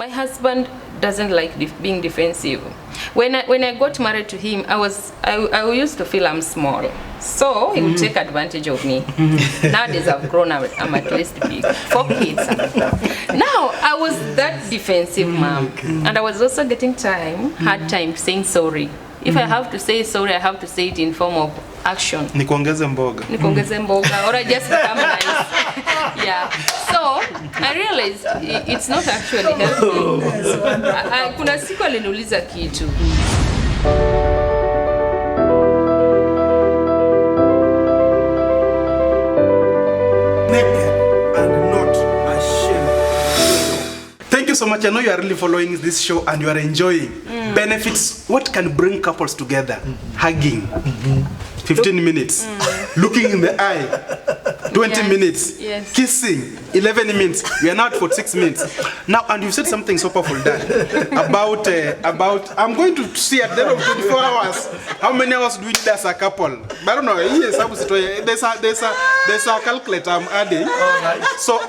My husband doesn't like being defensive. When I got married to him, I used to feel I'm small, so he would take advantage of me. Nowadays I've grown up, I'm at least big, 4 kids. Now I was that defensive mom, and I was also getting hard time saying sorry. If I have to say sorry, I have to say it in form of action. Nikuongeze mboga. Or I just become nice. Yeah. So I realized it's not actually helping. Kuna siku aliniuliza kitu. Thank you so much. I know you are really following this show and you are enjoying. Benefits, what can bring couples together? Hugging, 15 minutes. Looking in the eye, 20 minutes. Yes. Kissing, 11 minutes. We are now at 46 minutes. Now, and you said something so powerful, Dad, about I'm going to see at the end of 24 hours, how many hours do we need as a couple? But I don't know, there's a calculator I'm adding. So,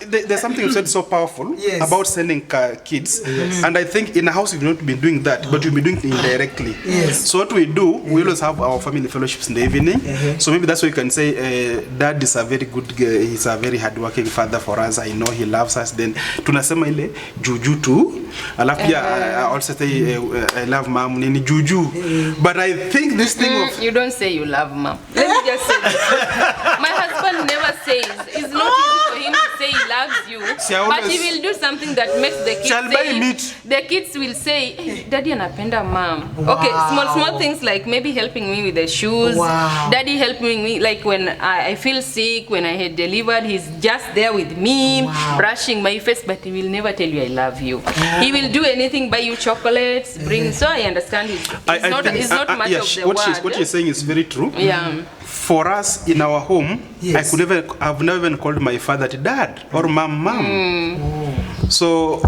there's something you said so powerful about sending kids, and I think in a house you've not been doing that, but you'll be doing it indirectly. So what we do, we always have our family fellowships in the evening. So maybe that's why you can say, Dad is a very good, he's a very hardworking father for us. I know he loves us. Then tunasema ile juju tu. Alafu pia I also say I love mom nini juju. But I think this thing of you don't say you love mom. Let me just say this. My husband never says. It's not easy for him to say he loves you, but he will do something that makes the kids say. The kids will say, hey, Daddy anapenda mom. Okay, small things like maybe helping me with the shoes. Daddy helping me like when I feel sick, when I had delivered, he's just there with me, brushing my face, but he will never tell you I love you. He will do anything, buy you chocolates, bring. So I understand it's not much of the word. What you're saying is very true. Yeah. For us in our home, I've never even called my father Dad or mom. So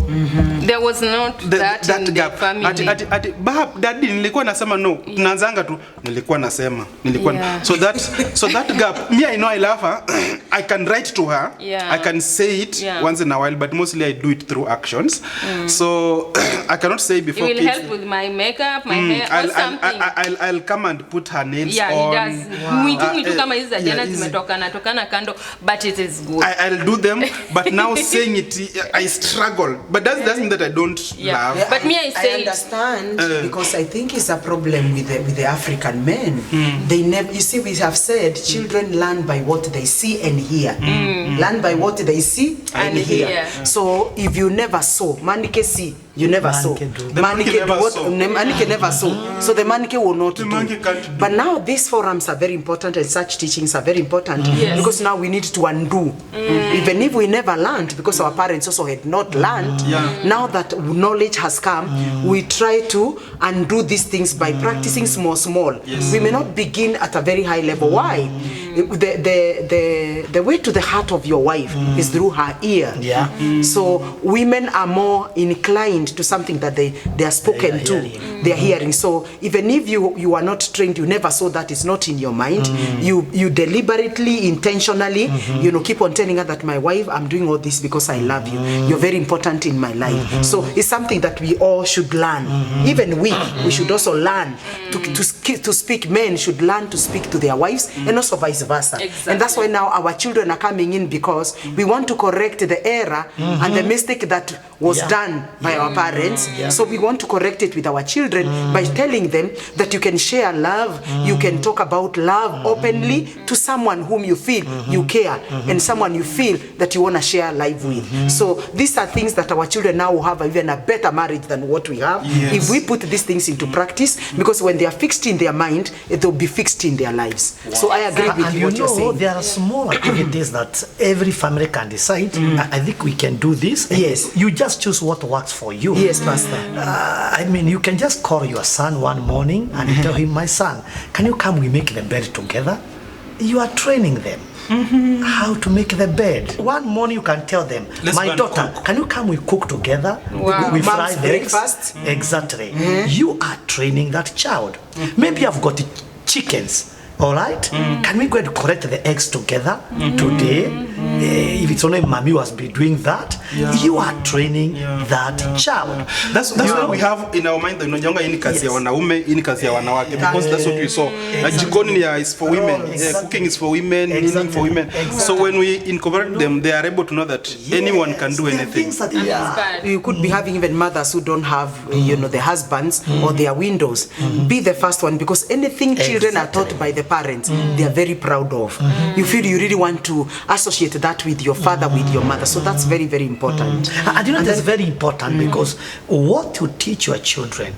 there was not that in gap. The family. Daddy nilikuwa nasema no. Tunaanzanga tu nilikuwa nasema. So that gap. Me, I know I love her. I can write to her. I can say it once in a while, but mostly I do it through actions. So I cannot say before. You will help with my makeup, my hair, or something. I'll come and put her nails on. He does. Mwitu kama hizi za jana zimetokana kando, but it is good. I'll do them, but now saying it, I struggle. But that doesn't mean that I don't love. But me, I understand because I think it's a problem with the African men. They never. You see, we have said children learn by what they see and hear. Learn by what they see and hear. So if you never saw, manike see. You never saw. Manike never saw. So the manike will not do. But now these forums are very important and such teachings are very important because now we need to undo. Even if we never learned because our parents also had not learned, now that knowledge has come, we try to undo these things by practicing small. We may not begin at a very high level. Why? The way to the heart of your wife is through her ear. So women are more inclined to something that they are spoken to, they are hearing. So even if you are not trained, you never saw that, it's not in your mind. You deliberately, intentionally, keep on telling her that my wife, I'm doing all this because I love you. You're very important in my life. So it's something that we all should learn. Even we should also learn to speak. Men should learn to speak to their wives and also vice versa. And that's why now our children are coming in because we want to correct the error and the mistake that was done by our parents. So we want to correct it with our children by telling them that you can share love, you can talk about love openly to someone whom you feel you care and someone you feel that you want to share life with. So these are things that our children now will have even a better marriage than what we have if we put these things into practice, because when they are fixed in their mind, it will be fixed in their lives. So I agree with what you're saying. There are small activities that every family can decide. I think we can do this. Yes. You just choose what works for you. Yes, Pastor. I mean, you can just call your son one morning and tell him, my son, can you come, we make the bed together? You are training them how to make the bed. One morning you can tell them, my daughter, can you come, we cook together? We fry the breakfast. Exactly. You are training that child. Maybe I've got chickens. All right? Can we go and collect the eggs together today? if it's only mommy was be doing that, you are training that child. That's why we have in our mind the unajanga hii ni kazi ya wanaume, hii ni kazi ya wanawake, because that's what we saw. Jikoni is for women, cooking is for women, cleaning for women. So when we incorporate them, they are able to know that anyone can do anything. You could be having even mothers who don't have, you know, their husbands or their windows. Be the first one, because anything children are taught by the parents, they are very proud of. You feel you really want to associate that with your father, with your mother. So that's very, very important. And you know, that's very important because what you teach your children,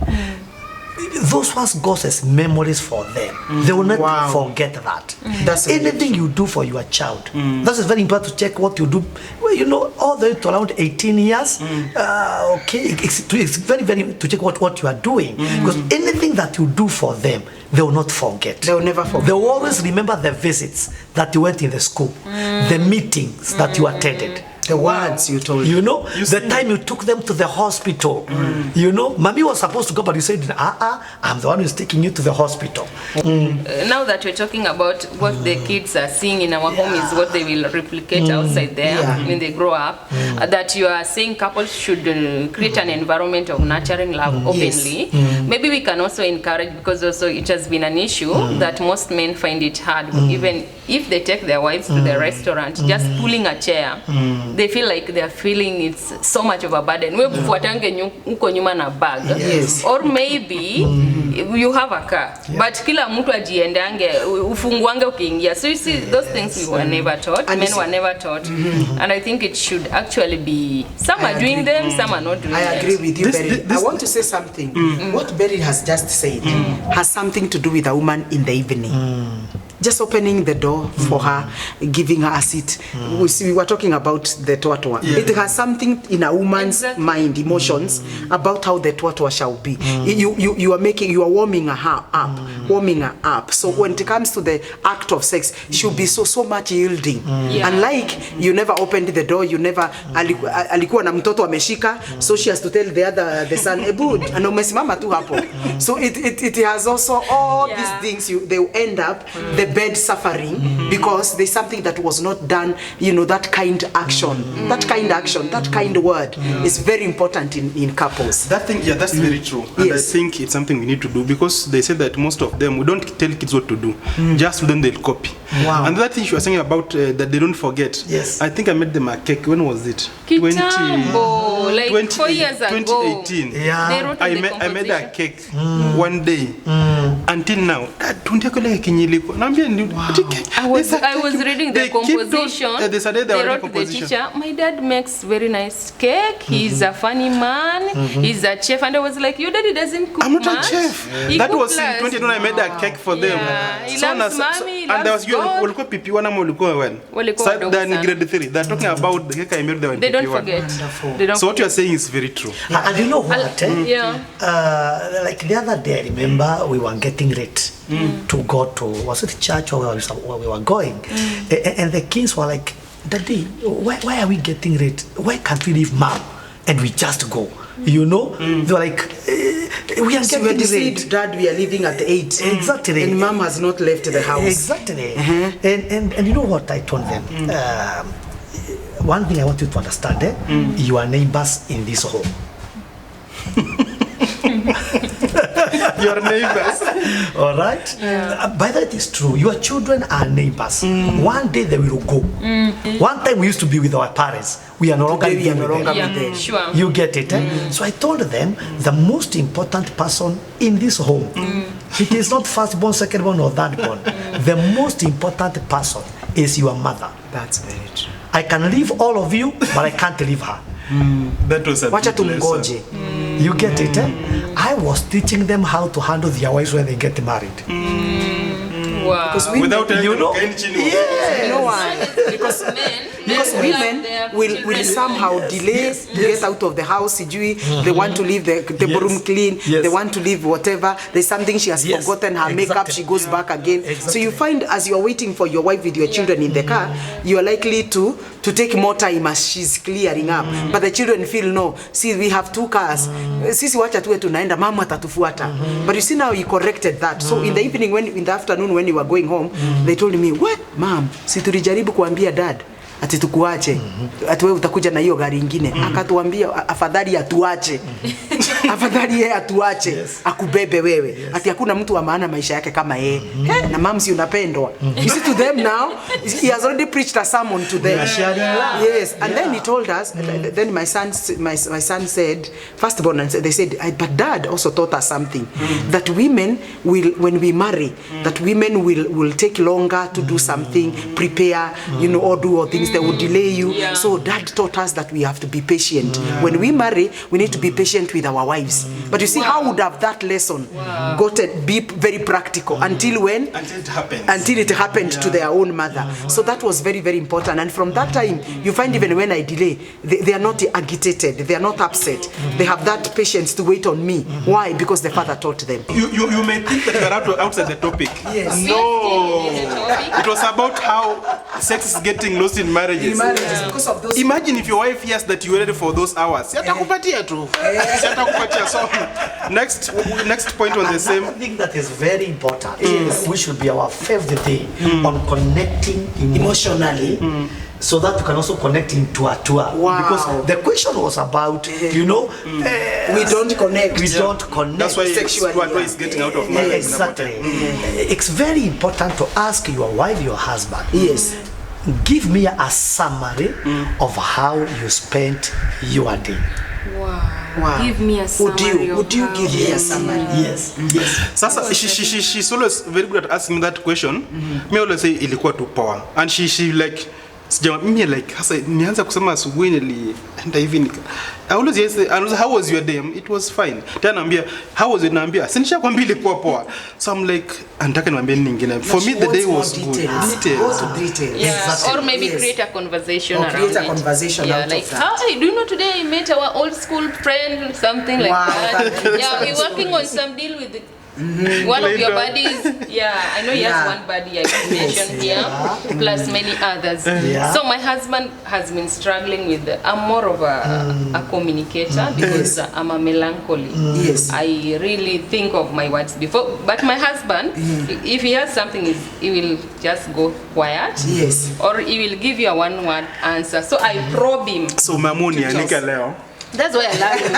those ones goes as memories for them. They will not forget that. That's anything you do for your child. That is very important to check what you do. Well, you know, all the way to around 18 years. Okay, it's very, very to check what you are doing, because anything that you do for them, they will not forget. They will never forget. They will always remember the visits that you went in the school, the meetings that you attended. The words you told. You know, the time you took them to the hospital. You know, mommy was supposed to go, but you said, I'm the one who's taking you to the hospital. Now that we're talking about what the kids are seeing in our home is what they will replicate outside there when they grow up. That you are saying couples should create an environment of nurturing love openly. Maybe we can also encourage, because also it has been an issue that most men find it hard, even if they take their wives to the restaurant, just pulling a chair. They feel like they are feeling it's so much of a burden. We bufuatange uko nyuma na bag. Or maybe you have a car, but kila mtu ajiendange ufunguange ukiingia. So you see, those things we were never taught. Men were never taught. And I think it should actually be, some are doing them, some are not doing them. I agree with you, Beryl. I want to say something. What Beryl has just said has something to do with a woman in the evening. Just opening the door for her, giving her a seat. We were talking about the tuatua. It has something in a woman's mind, emotions, about how the tuatua shall be. You are warming her up. So when it comes to the act of sex, it should be so much yielding. And like you never opened the door, you never alikuwa na mtoto ameshika, so she has to tell the son, ebud, and umesimama tu hapo. So it has also all these things. They will end up the bed suffering because there's something that was not done. You know, that kind action, that kind word is very important in couples. That thing, that's very true. And I think it's something we need to do, because they say that most of them, we don't tell kids what to do, just then they'll copy. And that thing you were saying about that they don't forget. I think I made them a cake. When was it? Kitambo, like 4 years ago. 2018. I made a cake one day. Until now, I was reading the composition. They wrote the teacher, my dad makes very nice cake. He's a funny man. He's a chef. And I was like, your daddy doesn't cook. I'm not a chef. That was in 2020 I made a cake for them. He loves mommy, he loves God. Then grade 3. They're talking about the cake I made them. They don't forget. So what you're saying is very true. And you know what? Like the other day, I remember we were getting ready to go to, was it church or where we were going? And the kids were like, Daddy, why are we getting ready? Why can't we leave mom and we just go? You know? They were like, we are getting ready. Dad, we are leaving at 8. Exactly. And mom has not left the house. Exactly. And you know what I told them? One thing I want you to understand, you are neighbors in this home. Your neighbors. All right? By that is true. Your children are neighbors. One day they will go. One time we used to be with our parents. We are no longer there. Sure. You get it? So I told them the most important person in this home, it is not firstborn, secondborn, or thirdborn. The most important person is your mother. That's very true. I can leave all of you, but I can't leave her. That was a Wacha tumngoje. You get it? I was teaching them how to handle their wives when they get married. Wow. Because without you know, because women will somehow delay to get out of the house. They want to leave the room clean. They want to leave whatever. There's something she has forgotten, her makeup, she goes back again. So you find as you are waiting for your wife with your children in the car, you are likely to take more time as she's clearing up. But the children feel, no, see, we have 2 cars. Sisi wacha tuwe tunaenda, mama atatufuata. But you see now he corrected that. So in the evening, in the afternoon when you were going home, they told me, what, mom, si tulijaribu kuambia dad. ati tukuache, ati wewe utakuja na hiyo gari ingine. Akatuambia afadhali atuache, afadhali yeye atuache, akubebe wewe. Ati hakuna mtu wa maana maisha yake kama yeye. Na mamsi unapendwa. You see, to them now, he has already preached a sermon to them. Yes, and then he told us, then my son said, first of all, they said, but Dad also taught us something, that women will, when we marry, that women will take longer to do something, prepare, you know, or do all things. They will delay you. So Dad taught us that we have to be patient. When we marry, we need to be patient with our wives. But you see, how would have that lesson gotten be very practical until when? Until it happens. Until it happened to their own mother. So that was very, very important. And from that time, you find even when I delay, they are not agitated. They are not upset. They have that patience to wait on me. Why? Because the father taught them. You may think that you are outside the topic. Yes. No. It was about how sex is getting lost in marriages. Because of those. Imagine if your wife hears that you waited for those hours. So next point on the same. I think that is very important. We should be our fifth day on connecting emotionally. So that you can also connect into a tour. Wow. Because the question was about, you know, we don't connect. We don't connect. That's why sexually. is getting out of marriage. Exactly. It's very important to ask your wife, your husband. Yes. Give me a summary of how you spent your day. Wow. Give me a summary. Would you give me a summary? Yes. Sasa she's always very good at asking that question. Me always say ilikuwa tu power. And she like mimi like hasa nianza kusema asubuhi nilienda hivi I always say how was your day? It was fine. Tena naambia how was it? Naambia si nishakwambia ilikuwa poa. So I'm like anataka niambie nini nyingine. For me the day was good. Go to details. Yeah. Exactly. Or maybe create a conversation around it. Create a conversation out like, of that. Hey, do you know today I met our old school friend, something like that. Yeah, we're working on some deal with one of your buddies. Yeah, I know he has one buddy I can mention here, plus many others. So my husband has been struggling with, I'm more of a communicator because I'm a melancholy. I really think of my words before, but my husband, if he has something, he will just go quiet. Or he will give you a one-word answer. So I probe him. So mamuni anika leo. That's why I love you.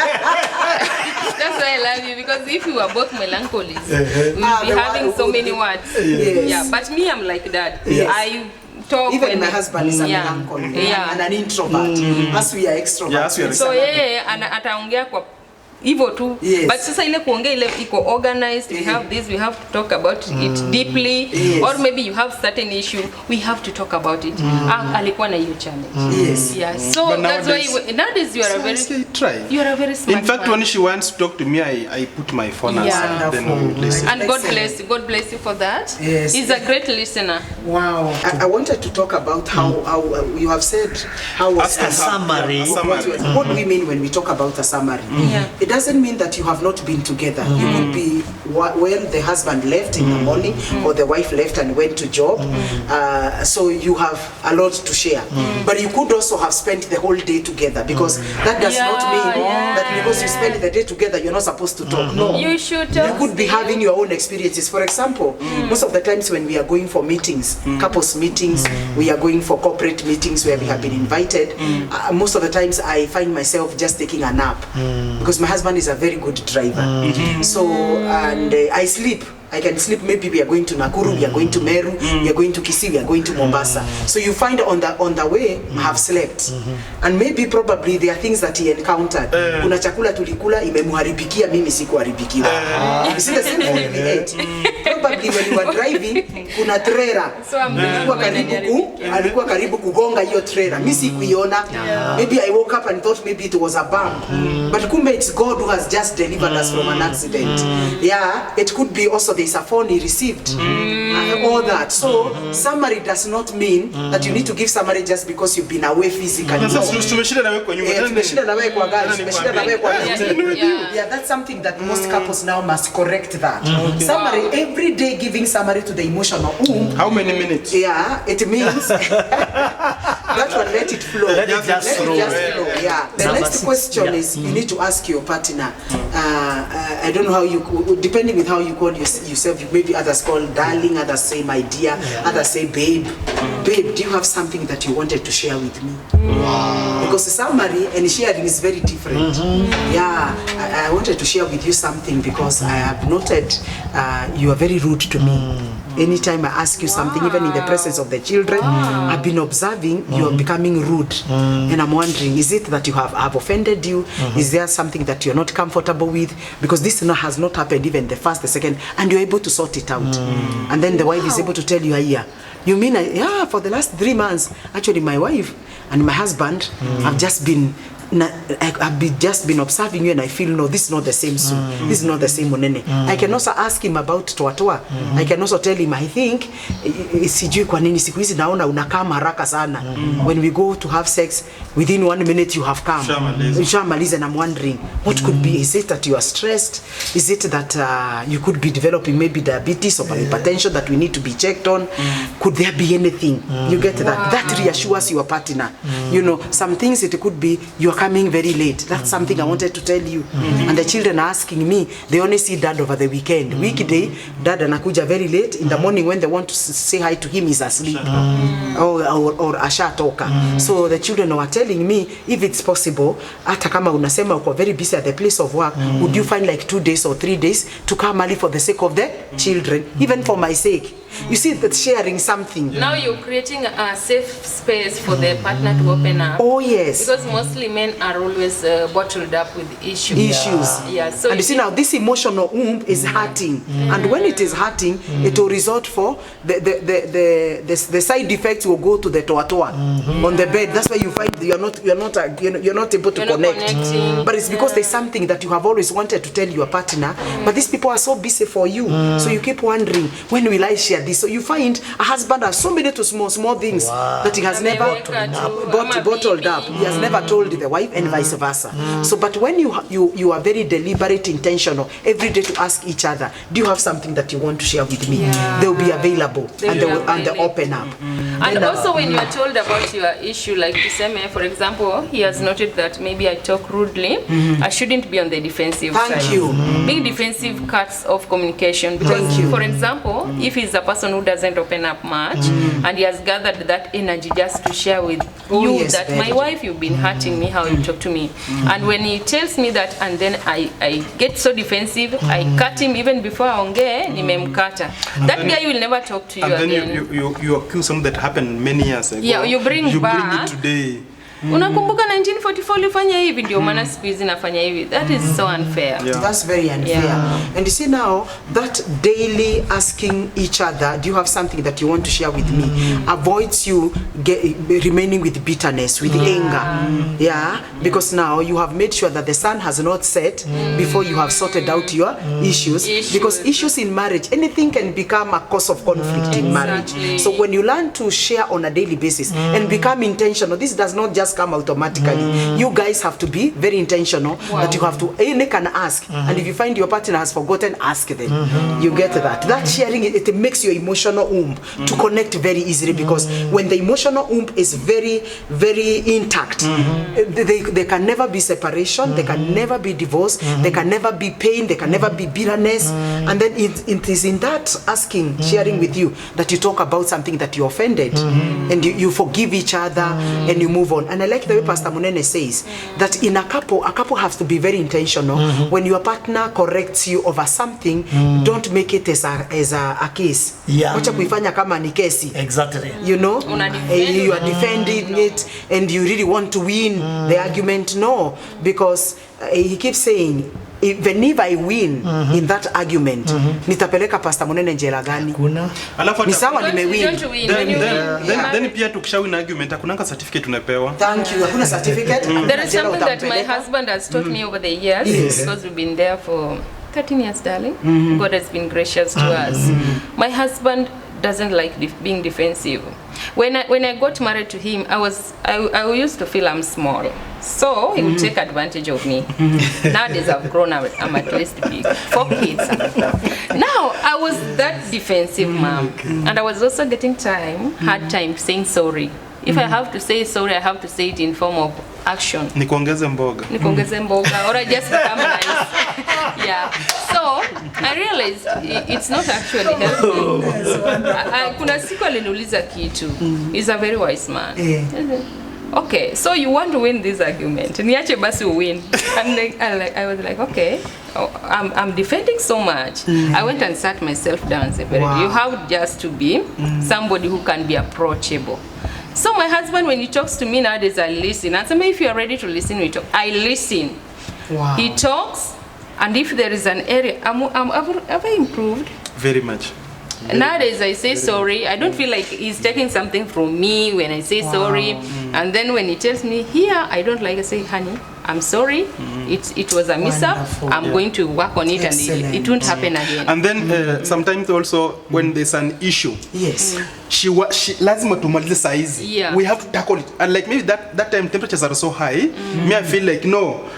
That's why I love you, because if we were both melancholies, we would be having so many words. Yeah, but me, I'm like that. I talk. Even my husband is a melancholy and an introvert. As we are extroverts. So ataongea kwa hivyo tu. But sasa ile kuongea ile iko organized. We have this, we have to talk about it deeply. Or maybe you have certain issue, we have to talk about it. Alikuwa na hiyo challenge. So but that's why nowadays you are a very smart. In fact, man. When she wants to talk to me, I put my phone aside. Then we listen. And God bless you for that. He's a great listener. Wow. I wanted to talk about how you have said how was a summary. What do we mean when we talk about a summary? It doesn't mean that you have not been together. You could be when the husband left in the morning or the wife left and went to job. So you have a lot to share. But you could also have spent the whole day together, because that does not mean that because you spend the day together you're not supposed to talk. No. You should. You could be having your own experiences. For example, most of the times when we are going for meetings, couples meetings, we are going for corporate meetings where we have been invited, most of the times I find myself just taking a nap because my husband is a very good driver. So and I sleep. I can sleep. Maybe we are going to Nakuru, we are going to Meru, we are going to Kisii, we are going to Mombasa. So you find on the way I have slept, and maybe probably there are things that he encountered. Kuna chakula tulikula imemuharibikia, mimi sikuharibikiwa. You see the same thing we ate. Probably when you were driving, kuna trailer. Alikuwa karibu kugonga hiyo trailer. Mimi sikuiona. Maybe I woke up and thought maybe it was a bump. But kumbe it's God who has just delivered us from an accident. Yeah, it could be also there's a phone he received. All that. So summary does not mean that you need to give summary just because you've been away physically. Yeah, that's something that most couples now must correct that. Summary, every day giving summary to the emotional. How many minutes? Yeah, it means That one, let it flow. Let it just flow. Yeah. The next question is, you need to ask your partner. I don't know how you, depending with how you call yourself, maybe others call darling, others say my dear, others say babe. Babe, do you have something that you wanted to share with me? Wow. Because summary and sharing is very different. Yeah, I wanted to share with you something because I have noted you are very rude to me. Anytime I ask you something, even in the presence of the children, I've been observing you are becoming rude. And I'm wondering, is it that you have offended you? Is there something that you're not comfortable with? Because this has not happened even the first, the second, and you're able to sort it out. And then the wife is able to tell you, yeah, you mean, yeah, for the last 3 months, actually my wife and my husband have just been observing you, and I feel, no, this is not the same Sue. This is not the same Monene. I can also ask him about Toatoa. I can also tell him, I think, sijui kwa nini siku hizi naona unakaa haraka sana. When we go to have sex, within 1 minute you have come. Shamaliza, and I'm wondering, what could be? Is it that you are stressed? Is it that you could be developing maybe diabetes or hypertension that we need to be checked on? Could there be anything? You get that? That reassures your partner. You know, some things it could be, you are coming very late. That's something I wanted to tell you. And the children are asking me, they only see dad over the weekend. Weekday, dad anakuja very late. In the morning when they want to say hi to him, he's asleep. Or ashatoka. So the children are telling me, if it's possible, hata kama unasema uko very busy at the place of work, would you find like 2 days or 3 days to come early for the sake of the children, even for my sake? You see that sharing something. Now you're creating a safe space for the partner to open up. Oh yes. Because mostly men are always bottled up with issues. Yeah. So and you see now this emotional womb is hurting, and when it is hurting, it will result for the side effects will go to the toatoa on the bed. That's why you find you're not able to connect. But it's because there's something that you have always wanted to tell your partner, but these people are so busy for you, so you keep wondering, when will I share this? So you find a husband has so many small things that he has never bottled up. He has never told the wife, and vice versa. So, but when you are very deliberate, intentional, every day to ask each other, do you have something that you want to share with me? They will be available, and they open up. And also when you are told about your issue, like Kiseme, for example, he has noted that maybe I talk rudely. I shouldn't be on the defensive side. Thank you. Being defensive cuts off communication. Because, for example, if he's a person who doesn't open up much, and he has gathered that energy just to share with you that my wife, you've been hurting me, how you talk to me. And when he tells me that, and then I get so defensive, I cut him even before I onge, nimemkata. That guy will never talk to you again. And then you accuse something that happened many years ago. Yeah, you bring it today. Unakumbuka 1944 ulifanya hivi, ndio maana siku hizi nafanya hivi. That is so unfair. That's very unfair. And you see now, that daily asking each other, do you have something that you want to share with me, avoids you remaining with bitterness, with anger. Because now you have made sure that the sun has not set before you have sorted out your issues. Because issues in marriage, anything can become a cause of conflict in marriage. So when you learn to share on a daily basis and become intentional, this does not just come automatically. You guys have to be very intentional that you have to, they can ask, and if you find your partner has forgotten, ask them. You get that. That sharing, it makes your emotional womb to connect very easily, because when the emotional womb is very, very intact, they can never be separation, they can never be divorce, they can never be pain, they can never be bitterness. And then it is in that asking, sharing with you, that you talk about something that you offended, and you forgive each other, and you move on. And I like the way Pastor Munene says that in a couple has to be very intentional. When your partner corrects you over something, don't make it as a case. Wacha kuifanya kama ni kesi. Exactly. You know, you are defending it, and you really want to win the argument. No, because he keeps saying, even if I win in that argument, nitapeleka Pastor Munene njela gani? Alafu ni sawa nimewin. Then pia tukishawin argument hakunanga certificate tunapewa. Thank you. Hakuna certificate. There is something that my husband has taught me over the years, because we've been there for 13 years, darling. God has been gracious to us. My husband doesn't like being defensive. When I got married to him, I used to feel I'm small, so he would take advantage of me. Nowadays I've grown up, I'm at least big, 4 kids. Now I was that defensive mom, and I was also getting hard time saying sorry. If I have to say sorry, I have to say it in form of action. Nikuongeze mboga. Nikuongeze mboga, or I just become nice. Yeah. So I realized it's not actually helping. Kuna siku aliniuliza kitu. He's a very wise man. Okay, so you want to win this argument. Niache basi win. I was like, okay. I'm defending so much. I went and sat myself down and said, you have just to be somebody who can be approachable. So my husband, when he talks to me nowadays, I listen. I say, if you are ready to listen, we talk. I listen. Wow. He talks, and if there is an area, have I improved? Very much. Nowadays I say sorry. I don't feel like he's taking something from me when I say sorry. And then when he tells me here, I don't like, I say, honey, I'm sorry. It was a mishap. I'm going to work on it. Excellent. And it won't happen again. And then sometimes also when there's an issue, she lazima tumalize saizi. We have to tackle it. And like maybe that time temperatures are so high, me I feel like no.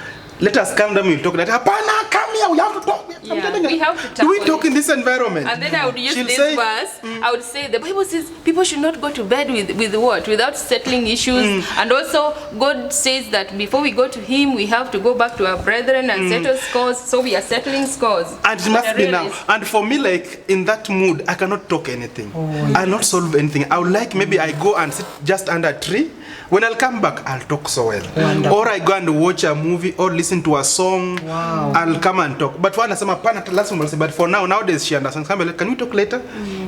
Let us calm down, we'll talk that. Hapana, come here, we have to talk. We have to talk. Do we talk in this environment? And then I would use this verse. I would say, the Bible says people should not go to bed with what? Without settling issues. And also, God says that before we go to Him, we have to go back to our brethren and settle scores. So we are settling scores. And it must be now. And for me, like, in that mood, I cannot talk anything. I'll not solve anything. I would like, maybe I go and sit just under a tree. When I'll come back, I'll talk so well. Wonderful. Or I go and watch a movie or listen to a song. I'll come and talk. But but for nowadays she understands. Can we talk later?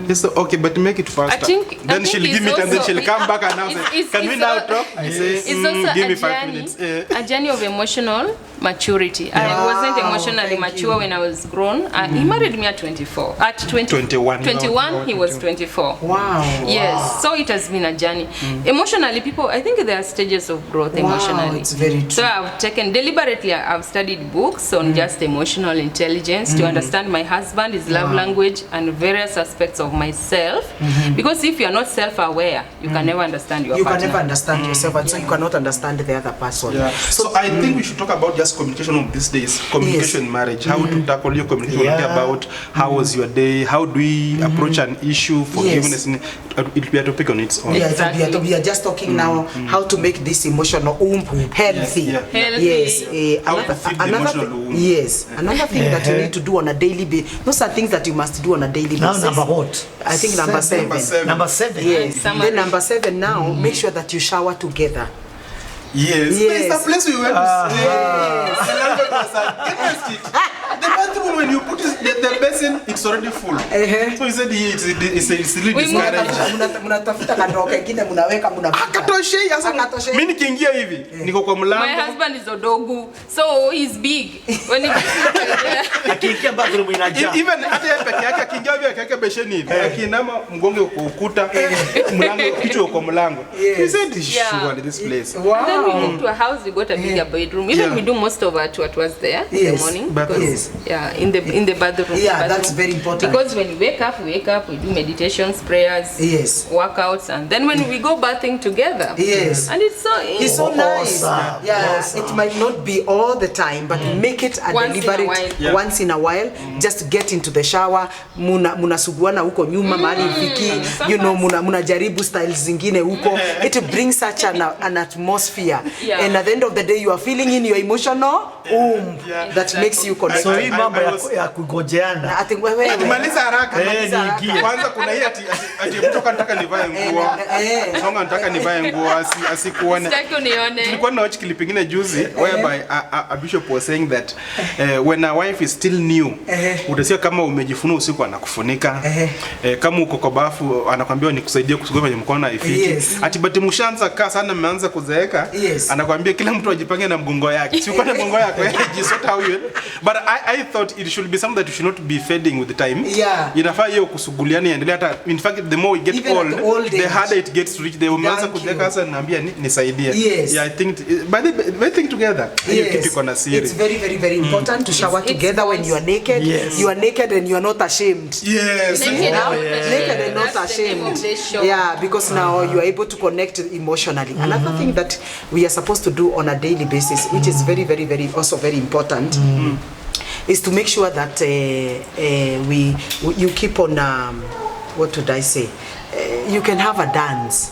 Yes, okay, but make it faster. Then she'll give me it and then she'll come back and now say, can we now talk? It's also give me 5 minutes. A journey of emotional maturity. I wasn't emotionally mature when I was grown. He married me at 24. At 21, he was 24. Wow. Yes. So it has been a journey. Emotionally, people, I think there are stages of growth emotionally. It's very true. So I've taken deliberately. I've studied books on just emotional intelligence to understand my husband, his love language, and various aspects of myself. Because if you are not self-aware, you can never understand your partner. You can never understand yourself, and so you cannot understand the other person. Yeah. So I think we should talk about just communication of these days. Communication in marriage. How to tackle your communication. About how was your day? How do we approach an issue? Forgiveness. It will be a topic on its own. Exactly. We are just talking now how to make this emotional healthy. Yes. Another thing that you need to do on a daily basis. Those are things that you must do on a daily basis. Now number what? I think number 7. Number 7. Yes. Then number 7 now, make sure that you shower together. Yes. It's a place we went the bathroom, when you put the basin, it's already full. So he said it's really discouraging. Mimi nikiingia hivi niko kwa mlango. My husband is odogu, so he's big. When he akiingia bathroom inajaa. Even hata yeye peke yake akiingia hivi akiweka besheni hivi, akinama mgongo uko ukuta, mlango kichwa uko mlango. He said surely this place. And then we moved to a house, we got a bigger bedroom. Even we do most of our what was there in the morning. In the bathroom. That's very important. Because when we wake up, we do meditations, prayers, workouts, and then when we go bathing together. And it's so nice. It might not be all the time, but make it a deliberate once in a while. Just get into the shower, munasuguana huko nyuma mahali mfiki, munajaribu styles zingine huko. It brings such an atmosphere. And at the end of the day, you are feeling in your emotional that makes you connect. So hii mambo ya kugojeana. Maliza haraka. Kwanza kuna hii ati mtu anataka nivae nguo. Songa anataka nivae nguo asikuone. Tulikuwa na watch clip nyingine juzi whereby a bishop was saying that when a wife is still new, utasikia kama umejifuna usiku anakufunika. Kama uko kwa bafu anakuambia nikusaidie kusugua kwenye mkono haifiki. Ati bati mshaanza kaa sana mmeanza kuzeeka. Anakuambia kila mtu ajipange na mgongo yake. Si uko na mgongo yako just how you. But I thought it should be something that you should not be fading with the time. Inafaa hiyo kusuguliana iendelee hata in fact the more we get old the harder it gets to reach the umeanza kudeka sasa naambia nisaidie. I think by the thing together you keep it on a series. It's very important to shower together when you are naked. You are naked and you are not ashamed. Naked and not ashamed. Because now you are able to connect emotionally. Another thing that we are supposed to do on a daily basis, which is very also very important, is to make sure that you keep on what would I say? You can have a dance.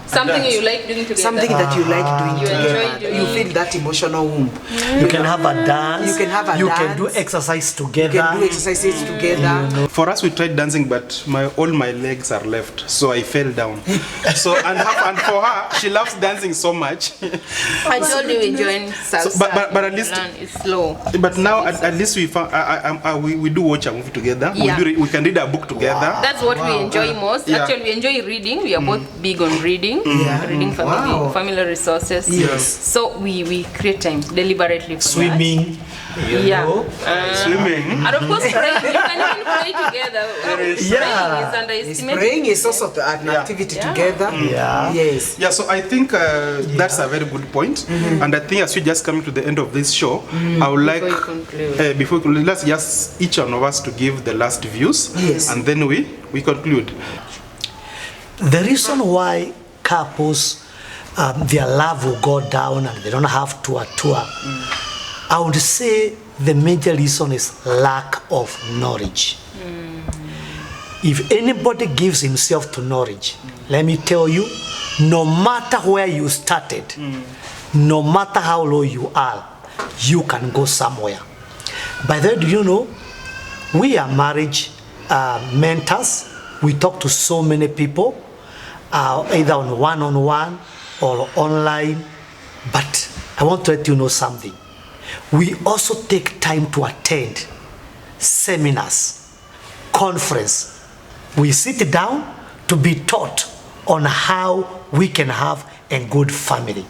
Something you like doing together. Something that you like doing together. Enjoy You feel that emotional womb. You can have a dance. You can have a You dance. can do exercise together. You can do exercises together. For us, we tried dancing, but all my legs are left, so I fell down. And for her, she loves dancing so much. I told you we joined salsa. So, but at least it's slow. But now at least we found we do watch a movie together. Yeah. We can read a book together. That's what we enjoy most. Yeah. Actually, we enjoy reading. We are both big on reading. Reading family resources. Yes. So we create time deliberately for Swimming. Swimming. And of course, praying. You can even pray together. Praying is underestimated. Praying is also an activity together. Yeah. Yes. Yeah, so I think that's a very good point. And I think as we just coming to the end of this show, I would like, before we conclude, let's just each one of us to give the last views. Yes. And then we conclude. The reason why couples, their love will go down and they don't have tour, I would say the major reason is lack of knowledge. If anybody gives himself to knowledge, let me tell you, no matter where you started, no matter how low you are, you can go somewhere. By the way, do you know, we are marriage mentors. We talk to so many people, either on one-on-one or online. But I want to let you know something. We also take time to attend seminars, conference. We sit down to be taught on how we can have a good family.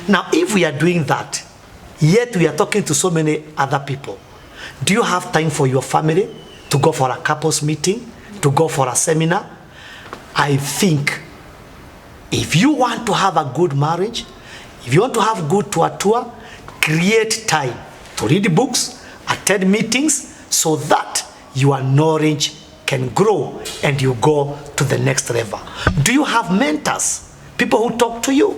Now, if we are doing that, yet we are talking to so many other people, do you have time for your family to go for a couples meeting, to go for a seminar? I think if you want to have a good marriage, if you want to have good tour, create time to read books, attend meetings, so that your knowledge can grow and you go to the next level. Do you have mentors? People who talk to you?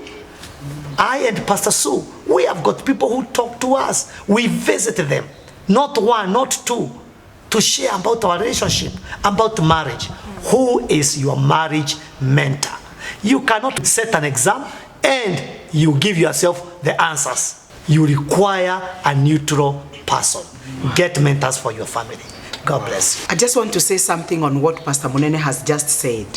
I and Pastor Sue, we have got people who talk to us. We visit them, not one, not two, to share about our relationship, about marriage. Who is your marriage mentor? You cannot set an exam and you give yourself the answers. You require a neutral person. Get mentors for your family. God bless you. I just want to say something on what Pastor Munene has just said.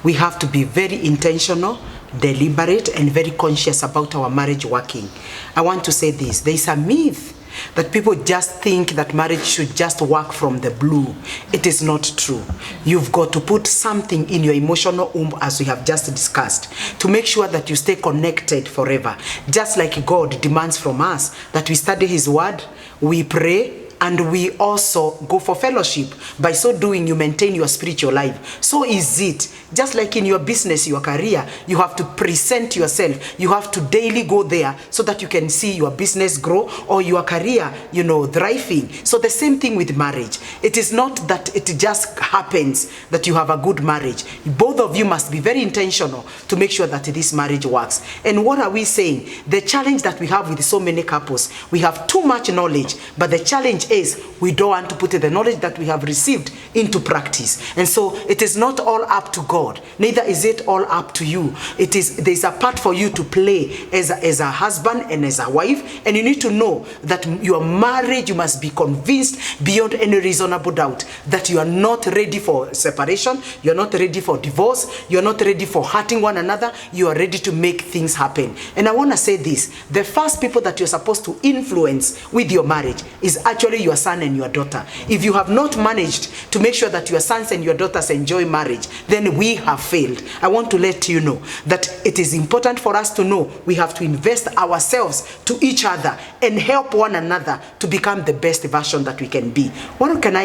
We have to be very intentional, deliberate, and very conscious about our marriage working. I want to say this. There is a myth that people just think that marriage should just work from the blue. It is not true. You've got to put something in your emotional womb, as we have just discussed, to make sure that you stay connected forever. Just like God demands from us that we study His Word, we pray, and we also go for fellowship. By so doing, you maintain your spiritual life. So is it. Just like in your business, your career, you have to present yourself. You have to daily go there so that you can see your business grow or your career, thriving. So the same thing with marriage. It is not that it just happens that you have a good marriage. Both of you must be very intentional to make sure that this marriage works. And what are we saying? The challenge that we have with so many couples, we have too much knowledge, but the challenge is we don't want to put the knowledge that we have received into practice. And so it is not all up to God, neither is it all up to you. There's a part for you to play as a husband and as a wife, and you need to know that your marriage, you must be convinced beyond any reasonable doubt that you are not ready for separation, you're not ready for divorce, you're not ready for hurting one another, you are ready to make things happen. And I want to say this, the first people that you're supposed to influence with your marriage is actually your son and your daughter. If you have not managed to make sure that your sons and your daughters enjoy marriage, then we have failed. I want to let you know that it is important for us to know we have to invest ourselves to each other and help one another to become the best version that we can be. What can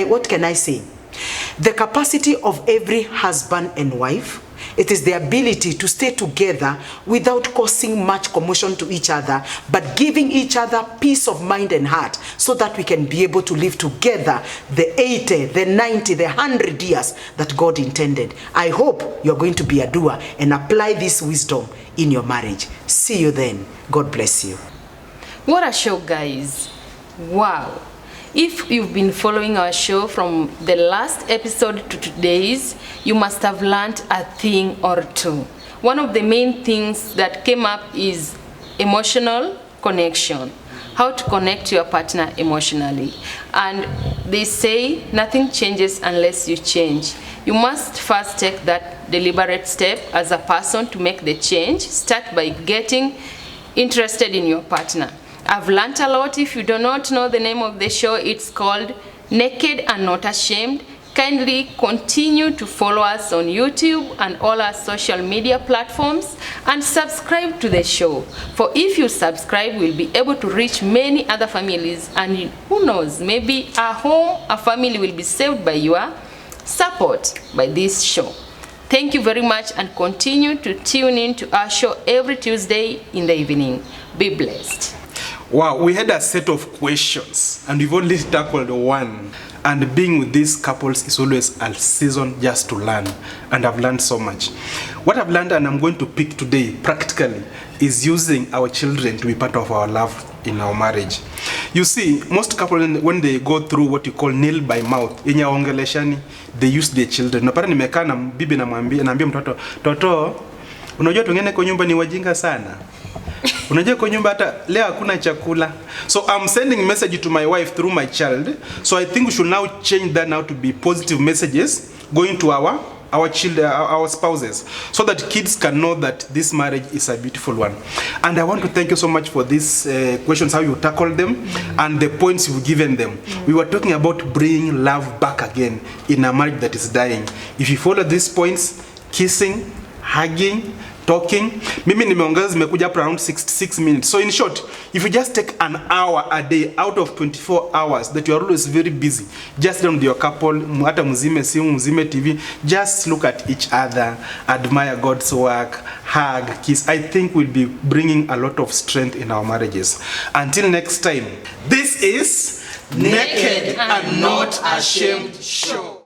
I say? The capacity of every husband and wife, it is the ability to stay together without causing much commotion to each other, but giving each other peace of mind and heart so that we can be able to live together the 80, the 90, the 100 years that God intended. I hope you're going to be a doer and apply this wisdom in your marriage. See you then. God bless you. What a show, guys. Wow. If you've been following our show from the last episode to today's, you must have learned a thing or two. one of the main things that came up is emotional connection. How to connect to your partner emotionally. And they say nothing changes unless you change. You must first take that deliberate step as a person to make the change. Start by getting interested in your partner. I've learned a lot. If you do not know the name of the show, it's called Naked and Not Ashamed. Kindly continue to follow us on YouTube and all our social media platforms and subscribe to the show. For if you subscribe, we'll be able to reach many other families, and who knows, maybe a home, a family will be saved by your support by this show. Thank you very much, and continue to tune in to our show every Tuesday in the evening. Be blessed. Wow, we had a set of questions and we've only tackled one. And being with these couples is always a season just to learn. And I've learned so much. What I've learned, and I'm going to pick today practically, is using our children to be part of our love in our marriage. You see, most couples, when they go through what you call nail by mouth, yenye waongeleshani, they use their children. Napata nimekaa na bibi naambia mtoto, "Toto, unajua tungene kwa nyumba ni wajinga sana. Unajua kwa nyumba hata leo hakuna chakula." So I'm sending message to my wife through my child. So I think we should now change that now to be positive messages going to our children, our spouses, so that kids can know that this marriage is a beautiful one. And I want to thank you so much for these questions, how you tackled them and the points you've given them. We were talking about bringing love back again in a marriage that is dying. If you follow these points, kissing, hugging, talking, mimi nimeongeza zimekuja up around 66 minutes. So in short, if you just take an hour a day out of 24 hours that you are always very busy, just down with your couple, hata mzime simu, mzime TV, just look at each other, admire God's work, hug, kiss. I think we'll be bringing a lot of strength in our marriages. Until next time, this is Naked and Not Ashamed Show.